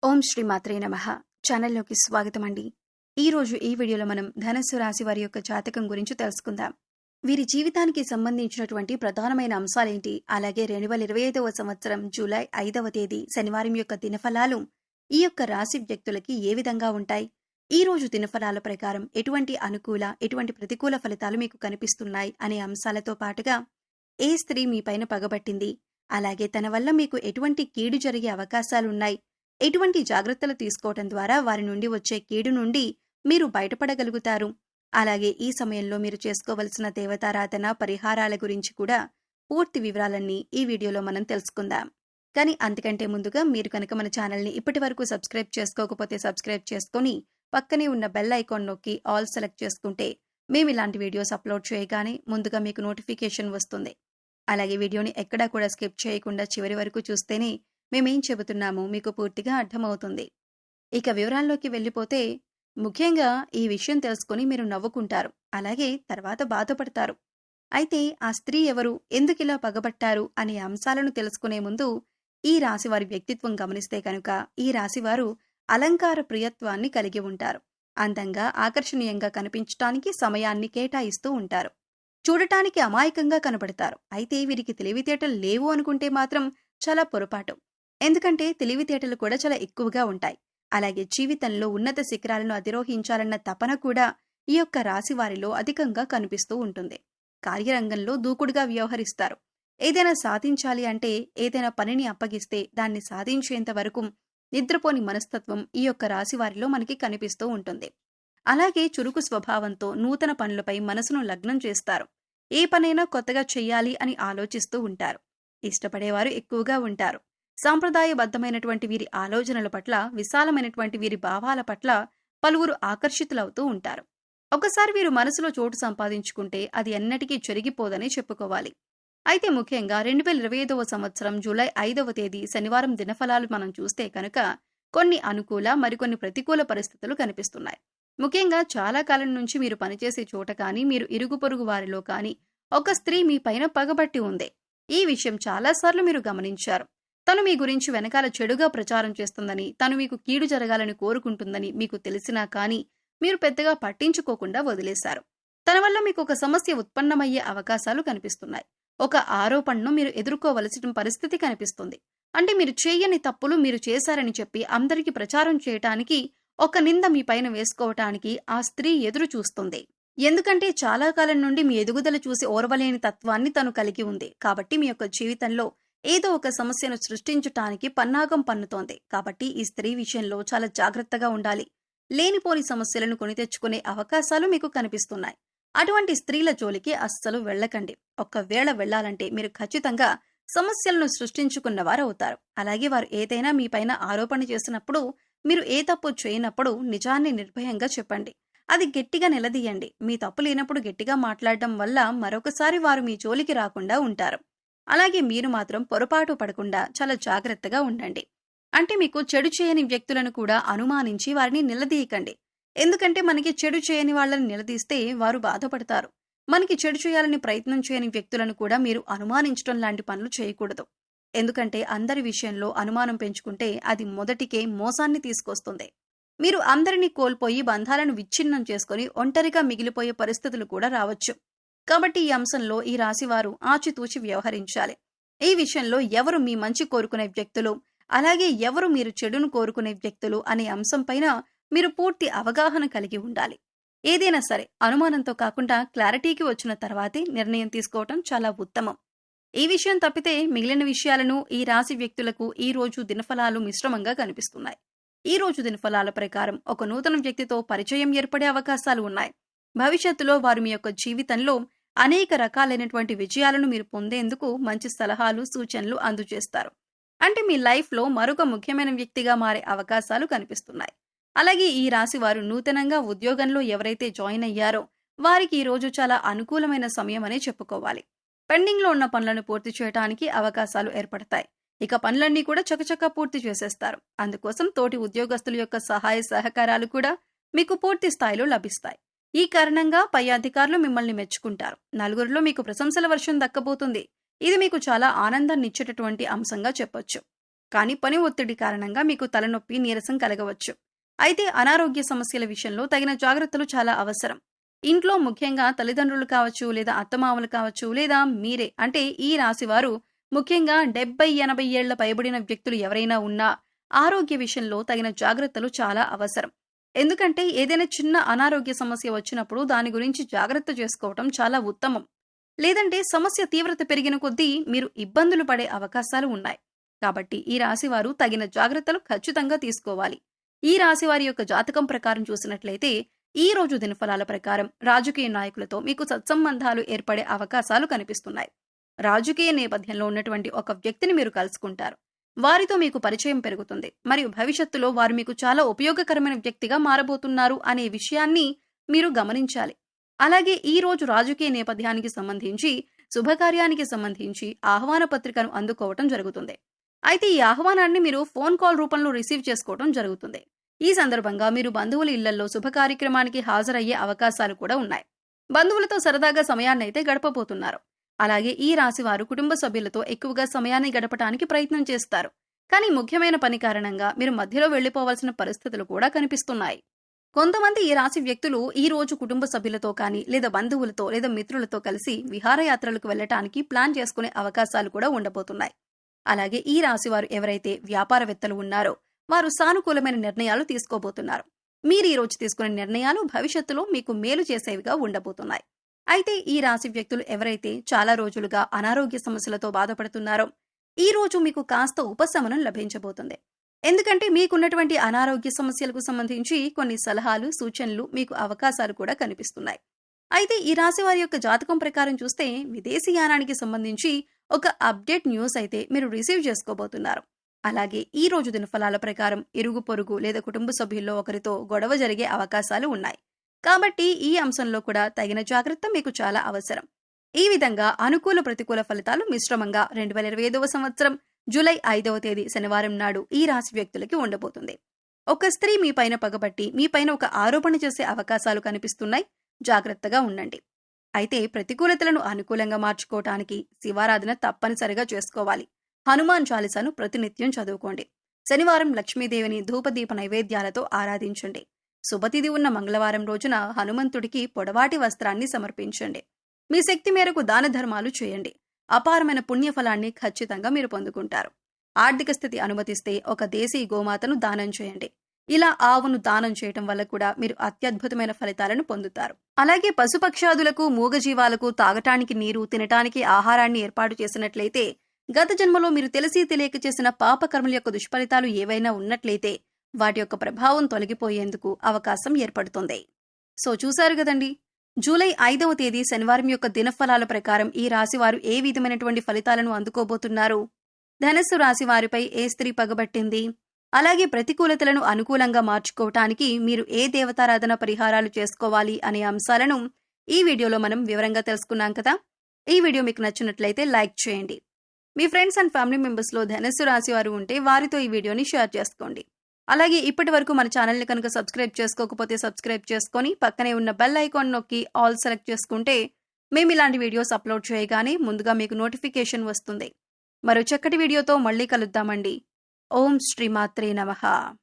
ఓం శ్రీ మాత్రే నమః. ఛానల్లోకి స్వాగతం అండి. ఈరోజు ఈ వీడియోలో మనం ధనస్సు రాశి వారి యొక్క జాతకం గురించి తెలుసుకుందాం. వీరి జీవితానికి సంబంధించినటువంటి ప్రధానమైన అంశాలేంటి, అలాగే 2025వ సంవత్సరం జూలై 5వ తేదీ శనివారం యొక్క దినఫలాలు ఈ యొక్క రాశి వ్యక్తులకి ఏ విధంగా ఉంటాయి, ఈ రోజు దినఫలాల ప్రకారం ఎటువంటి అనుకూల ఎటువంటి ప్రతికూల ఫలితాలు మీకు కనిపిస్తున్నాయి అనే అంశాలతో పాటుగా ఏ స్త్రీ మీ పైన పగబట్టింది, అలాగే తన వల్ల మీకు ఎటువంటి కీడు జరిగే అవకాశాలున్నాయి, ఎటువంటి జాగ్రత్తలు తీసుకోవటం ద్వారా వారి నుండి వచ్చే కీడు నుండి మీరు బయటపడగలుగుతారు, అలాగే ఈ సమయంలో మీరు చేసుకోవలసిన దేవతారాధన పరిహారాల గురించి కూడా పూర్తి వివరాలన్నీ ఈ వీడియోలో మనం తెలుసుకుందాం. కానీ అంతకంటే ముందుగా మీరు కనుక మన ఛానల్ని ఇప్పటి వరకు సబ్స్క్రైబ్ చేసుకోకపోతే సబ్స్క్రైబ్ చేసుకొని పక్కనే ఉన్న బెల్ ఐకాన్ నొక్కి ఆల్ సెలెక్ట్ చేసుకుంటే మేము ఇలాంటి వీడియోస్ అప్లోడ్ చేయగానే ముందుగా మీకు నోటిఫికేషన్ వస్తుంది. అలాగే వీడియోని ఎక్కడా కూడా స్కిప్ చేయకుండా చివరి వరకు చూస్తేనే మేమేం చెబుతున్నామో మీకు పూర్తిగా అర్థమవుతుంది. ఇక వివరాల్లోకి వెళ్ళిపోతే, ముఖ్యంగా ఈ విషయం తెలుసుకొని మీరు నవ్వుకుంటారు, అలాగే తర్వాత బాధపడతారు. అయితే ఆ స్త్రీ ఎవరు, ఎందుకిలా పగబట్టారు అనే అంశాలను తెలుసుకునే ముందు ఈ రాశివారి వ్యక్తిత్వం గమనిస్తే కనుక ఈ రాశివారు అలంకార ప్రియత్వాన్ని కలిగి ఉంటారు. అందంగా ఆకర్షణీయంగా కనిపించటానికి సమయాన్ని కేటాయిస్తూ ఉంటారు. చూడటానికి అమాయకంగా కనబడతారు. అయితే వీరికి తెలివితేటలు లేవు అనుకుంటే మాత్రం చాలా పొరపాటు. ఎందుకంటే తెలివితేటలు కూడా చాలా ఎక్కువగా ఉంటాయి. అలాగే జీవితంలో ఉన్నత శిఖరాలను అధిరోహించాలన్న తపన కూడా ఈ యొక్క రాశి వారిలో అధికంగా కనిపిస్తూ ఉంటుంది. కార్యరంగంలో దూకుడుగా వ్యవహరిస్తారు. ఏదైనా సాధించాలి అంటే, ఏదైనా పనిని అప్పగిస్తే దాన్ని సాధించేంత వరకు నిద్రపోని మనస్తత్వం ఈ యొక్క రాశి వారిలో మనకి కనిపిస్తూ ఉంటుంది. అలాగే చురుకు స్వభావంతో నూతన పనులపై మనసును లగ్నం చేస్తారు. ఏ పనైనా కొత్తగా చెయ్యాలి అని ఆలోచిస్తూ ఉంటారు. ఇష్టపడేవారు ఎక్కువగా ఉంటారు. సాంప్రదాయబద్ధమైనటువంటి వీరి ఆలోచనల పట్ల, విశాలమైనటువంటి వీరి భావాల పట్ల పలువురు ఆకర్షితులవుతూ ఉంటారు. ఒకసారి వీరు మనసులో చోటు సంపాదించుకుంటే అది ఎన్నటికీ చెరిగిపోదని చెప్పుకోవాలి. అయితే ముఖ్యంగా 2025వ సంవత్సరం జూలై 5వ తేదీ శనివారం దినఫలాలు మనం చూస్తే కనుక కొన్ని అనుకూల మరికొన్ని ప్రతికూల పరిస్థితులు కనిపిస్తున్నాయి. ముఖ్యంగా చాలా కాలం నుంచి మీరు పనిచేసే చోట కానీ, మీరు ఇరుగు పొరుగు వారిలో కానీ ఒక స్త్రీ మీ పైన పగబట్టి ఉంది. ఈ విషయం చాలాసార్లు మీరు గమనించారు. తను మీ గురించి వెనకాల చెడుగా ప్రచారం చేస్తుందని, తను మీకు కీడు జరగాలని కోరుకుంటుందని మీకు తెలిసినా కానీ మీరు పెద్దగా పట్టించుకోకుండా వదిలేశారు. తన వల్ల మీకు ఒక సమస్య ఉత్పన్నమయ్యే అవకాశాలు కనిపిస్తున్నాయి. ఒక ఆరోపణను మీరు ఎదుర్కోవలసిన పరిస్థితి కనిపిస్తుంది. అంటే మీరు చేయని తప్పులు మీరు చేశారని చెప్పి అందరికీ ప్రచారం చేయటానికి, ఒక నింద మీ పైన వేసుకోవటానికి ఆ స్త్రీ ఎదురు చూస్తుంది. ఎందుకంటే చాలా కాలం నుండి మీ ఎదుగుదల చూసి ఓర్వలేని తత్వాన్ని తను కలిగి ఉంది. కాబట్టి మీ యొక్క జీవితంలో ఏదో ఒక సమస్యను సృష్టించటానికి పన్నాగం పన్నుతోంది. కాబట్టి ఈ స్త్రీ విషయంలో చాలా జాగ్రత్తగా ఉండాలి. లేనిపోని సమస్యలను కొని తెచ్చుకునే అవకాశాలు మీకు కనిపిస్తున్నాయి. అటువంటి స్త్రీల జోలికి అస్సలు వెళ్ళకండి. ఒక్కవేళ వెళ్లాలంటే మీరు ఖచ్చితంగా సమస్యలను సృష్టించుకున్నవారవుతారు. అలాగే వారు ఏదైనా మీ పైన ఆరోపణ చేసినప్పుడు, మీరు ఏ తప్పు చేయనప్పుడు నిజాన్ని నిర్భయంగా చెప్పండి. అది గట్టిగా నిలదీయండి. మీ తప్పు లేనప్పుడు గట్టిగా మాట్లాడడం వల్ల మరొకసారి వారు మీ జోలికి రాకుండా ఉంటారు. అలాగే మీరు మాత్రం పొరపాటు పడకుండా చాలా జాగ్రత్తగా ఉండండి. అంటే మీకు చెడు చేయని వ్యక్తులను కూడా అనుమానించి వారిని నిలదీయకండి. ఎందుకంటే మనకి చెడు చేయని వాళ్ళని నిలదీస్తే వారు బాధపడతారు. మనకి చెడు చేయాలని ప్రయత్నం చేయని వ్యక్తులను కూడా మీరు అనుమానించడం లాంటి పనులు చేయకూడదు. ఎందుకంటే అందరి విషయంలో అనుమానం పెంచుకుంటే అది మొదటికే మోసాన్ని తీసుకొస్తుంది. మీరు అందరినీ కోల్పోయి బంధాలను విచ్ఛిన్నం చేసుకుని ఒంటరిగా మిగిలిపోయే పరిస్థితులు కూడా రావచ్చు. కాబట్టి ఈ అంశంలో ఈ రాశివారు ఆచితూచి వ్యవహరించాలి. ఈ విషయంలో ఎవరు మీ మంచి కోరుకునే వ్యక్తులు, అలాగే ఎవరు మీరు చెడును కోరుకునే వ్యక్తులు అనే అంశంపైన మీరు పూర్తి అవగాహన కలిగి ఉండాలి. ఏదైనా సరే అనుమానంతో కాకుండా క్లారిటీకి వచ్చిన తర్వాతే నిర్ణయం తీసుకోవటం చాలా ఉత్తమం. ఈ విషయం తప్పితే మిగిలిన విషయాలను ఈ రాశి వ్యక్తులకు ఈ రోజు దినఫలాలు మిశ్రమంగా కనిపిస్తున్నాయి. ఈ రోజు దినఫలాల ప్రకారం ఒక నూతన వ్యక్తితో పరిచయం ఏర్పడే అవకాశాలు ఉన్నాయి. భవిష్యత్తులో వారు మీ యొక్క జీవితంలో అనేక రకాలైనటువంటి విజయాలను మీరు పొందేందుకు మంచి సలహాలు, సూచనలు అందజేస్తారు. అంటే మీ లైఫ్లో మరొక ముఖ్యమైన వ్యక్తిగా మారే అవకాశాలు కనిపిస్తున్నాయి. అలాగే ఈ రాశి వారు నూతనంగా ఉద్యోగంలో ఎవరైతే జాయిన్ అయ్యారో వారికి ఈ రోజు చాలా అనుకూలమైన సమయం అనే చెప్పుకోవాలి. పెండింగ్లో ఉన్న పనులను పూర్తి చేయడానికి అవకాశాలు ఏర్పడతాయి. ఇక పనులన్నీ కూడా చకచకా పూర్తి చేసేస్తారు. అందుకోసం తోటి ఉద్యోగస్తుల యొక్క సహాయ సహకారాలు కూడా మీకు పూర్తి స్థాయిలో లభిస్తాయి. ఈ కారణంగా పై అధికారులు మిమ్మల్ని మెచ్చుకుంటారు. నలుగురిలో మీకు ప్రశంసల వర్షం దక్కబోతుంది. ఇది మీకు చాలా ఆనందాన్నిచ్చేటటువంటి అంశంగా చెప్పొచ్చు. కానీ పని ఒత్తిడి కారణంగా మీకు తలనొప్పి, నీరసం కలగవచ్చు. అయితే అనారోగ్య సమస్యల విషయంలో తగిన జాగ్రత్తలు చాలా అవసరం. ఇంట్లో ముఖ్యంగా తల్లిదండ్రులు కావచ్చు, లేదా అత్తమామలు కావచ్చు, లేదా మీరే అంటే ఈ రాశివారు ముఖ్యంగా 70-80 ఏళ్ల పైబడిన వ్యక్తులు ఎవరైనా ఉన్నా ఆరోగ్య విషయంలో తగిన జాగ్రత్తలు చాలా అవసరం. ఎందుకంటే ఏదైనా చిన్న అనారోగ్య సమస్య వచ్చినప్పుడు దాని గురించి జాగ్రత్త చేసుకోవటం చాలా ఉత్తమం. లేదంటే సమస్య తీవ్రత పెరిగిన కొద్దీ మీరు ఇబ్బందులు పడే అవకాశాలు ఉన్నాయి. కాబట్టి ఈ రాశివారు తగిన జాగ్రత్తలు ఖచ్చితంగా తీసుకోవాలి. ఈ రాశివారి యొక్క జాతకం ప్రకారం చూసినట్లయితే ఈ రోజు దినఫలాల ప్రకారం రాజకీయ నాయకులతో మీకు సత్సంబంధాలు ఏర్పడే అవకాశాలు కనిపిస్తున్నాయి. రాజకీయ నేపథ్యంలో ఉన్నటువంటి ఒక వ్యక్తిని మీరు కలుసుకుంటారు. వారితో మీకు పరిచయం పెరుగుతుంది. మరియు భవిష్యత్తులో వారు మీకు చాలా ఉపయోగకరమైన వ్యక్తిగా మారబోతున్నారు అనే విషయాన్ని మీరు గమనించాలి. అలాగే ఈ రోజు రాజకీయ నేపథ్యానికి సంబంధించి శుభకార్యానికి సంబంధించి ఆహ్వాన పత్రికను అందుకోవటం జరుగుతుంది. అయితే ఈ ఆహ్వానాన్ని మీరు ఫోన్ కాల్ రూపంలో రిసీవ్ చేసుకోవటం జరుగుతుంది. ఈ సందర్భంగా మీరు బంధువుల ఇళ్లలో శుభ కార్యక్రమానికి హాజరయ్యే అవకాశాలు కూడా ఉన్నాయి. బంధువులతో సరదాగా సమయాన్నైతే గడపబోతున్నారు. అలాగే ఈ రాశి వారు కుటుంబ సభ్యులతో ఎక్కువగా సమయాన్ని గడపటానికి ప్రయత్నం చేస్తారు. కానీ ముఖ్యమైన పని కారణంగా మీరు మధ్యలో వెళ్లిపోవాల్సిన పరిస్థితులు కూడా కనిపిస్తున్నాయి. కొంతమంది ఈ రాశి వ్యక్తులు ఈ రోజు కుటుంబ సభ్యులతో కానీ, లేదా బంధువులతో, లేదా మిత్రులతో కలిసి విహారయాత్రలకు వెళ్లటానికి ప్లాన్ చేసుకునే అవకాశాలు కూడా ఉండబోతున్నాయి. అలాగే ఈ రాశి వారు ఎవరైతే వ్యాపారవేత్తలు ఉన్నారో వారు సానుకూలమైన నిర్ణయాలు తీసుకోబోతున్నారు. మీరు ఈ రోజు తీసుకునే నిర్ణయాలు భవిష్యత్తులో మీకు మేలు చేసేవిగా ఉండబోతున్నాయి. అయితే ఈ రాశి వ్యక్తులు ఎవరైతే చాలా రోజులుగా అనారోగ్య సమస్యలతో బాధపడుతున్నారో ఈ రోజు మీకు కాస్త ఉపశమనం లభించబోతుంది. ఎందుకంటే మీకున్నటువంటి అనారోగ్య సమస్యలకు సంబంధించి కొన్ని సలహాలు, సూచనలు, మీకు అవకాశాలు కూడా కనిపిస్తున్నాయి. అయితే ఈ రాశి వారి యొక్క జాతకం ప్రకారం చూస్తే విదేశీయానానికి సంబంధించి ఒక అప్డేట్ న్యూస్ అయితే మీరు రిసీవ్ చేసుకోబోతున్నారు. అలాగే ఈ రోజు దినఫలాల ప్రకారం ఇరుగు పొరుగు లేదా కుటుంబ సభ్యుల్లో ఒకరితో గొడవ జరిగే అవకాశాలు ఉన్నాయి. కాబట్టి ఈ అంశంలో కూడా తగిన జాగ్రత్త మీకు చాలా అవసరం. ఈ విధంగా అనుకూల ప్రతికూల ఫలితాలు మిశ్రమంగా 2025వ సంవత్సరం జూలై 5వ తేదీ శనివారం నాడు ఈ రాశి వ్యక్తులకి ఉండబోతుంది. ఒక స్త్రీ మీ పైన పగబట్టి మీ పైన ఒక ఆరోపణ చేసే అవకాశాలు కనిపిస్తున్నాయి. జాగ్రత్తగా ఉండండి. అయితే ప్రతికూలతలను అనుకూలంగా మార్చుకోవటానికి శివారాధన తప్పనిసరిగా చేసుకోవాలి. హనుమాన్ చాలీసాను ప్రతినిత్యం చదువుకోండి. శనివారం లక్ష్మీదేవిని ధూపదీప నైవేద్యాలతో ఆరాధించండి. శుభతిథి ఉన్న మంగళవారం రోజున హనుమంతుడికి పొడవాటి వస్త్రాన్ని సమర్పించండి. మీ శక్తి మేరకు దాన ధర్మాలు చేయండి. అపారమైన పుణ్యఫలాన్ని ఖచ్చితంగా మీరు పొందుకుంటారు. ఆర్థిక స్థితి అనుమతిస్తే ఒక దేశీ గోమాతను దానం చేయండి. ఇలా ఆవును దానం చేయటం వల్ల కూడా మీరు అత్యద్భుతమైన ఫలితాలను పొందుతారు. అలాగే పశుపక్షాదులకు, మూగజీవాలకు తాగటానికి నీరు, తినటానికి ఆహారాన్ని ఏర్పాటు చేసినట్లయితే గత జన్మలో మీరు తెలిసి తెలియక చేసిన పాపకర్మల యొక్క దుష్ఫలితాలు ఏవైనా ఉన్నట్లయితే వాటి యొక్క ప్రభావం తొలగిపోయేందుకు అవకాశం ఏర్పడుతుంది. సో చూశారు కదండి, జూలై 5వ తేదీ శనివారం యొక్క దినఫలాల ప్రకారం ఈ రాశివారు ఏ విధమైనటువంటి ఫలితాలను అందుకోబోతున్నారు, ధనస్సు రాశి వారిపై ఏ స్త్రీ పగబట్టింది, అలాగే ప్రతికూలతలను అనుకూలంగా మార్చుకోవటానికి మీరు ఏ దేవతారాధన పరిహారాలు చేసుకోవాలి అనే అంశాలను ఈ వీడియోలో మనం వివరంగా తెలుసుకున్నాం కదా. ఈ వీడియో మీకు నచ్చినట్లయితే లైక్ చేయండి. మీ ఫ్రెండ్స్ అండ్ ఫ్యామిలీ మెంబర్స్లో ధనస్సు రాశి వారు ఉంటే వారితో ఈ వీడియోని షేర్ చేసుకోండి. అలాగే ఇప్పటి వరకు మన ఛానల్ని కనుక సబ్స్క్రైబ్ చేసుకోకపోతే సబ్స్క్రైబ్ చేసుకొని పక్కనే ఉన్న బెల్ ఐకాన్ నొక్కి ఆల్ సెలెక్ట్ చేసుకుంటే మేము ఇలాంటి వీడియోస్ అప్లోడ్ చేయగానే ముందుగా మీకు నోటిఫికేషన్ వస్తుంది. మరో చక్కటి వీడియోతో మళ్ళీ కలుద్దామండి. ఓం శ్రీమాత్రే నమః.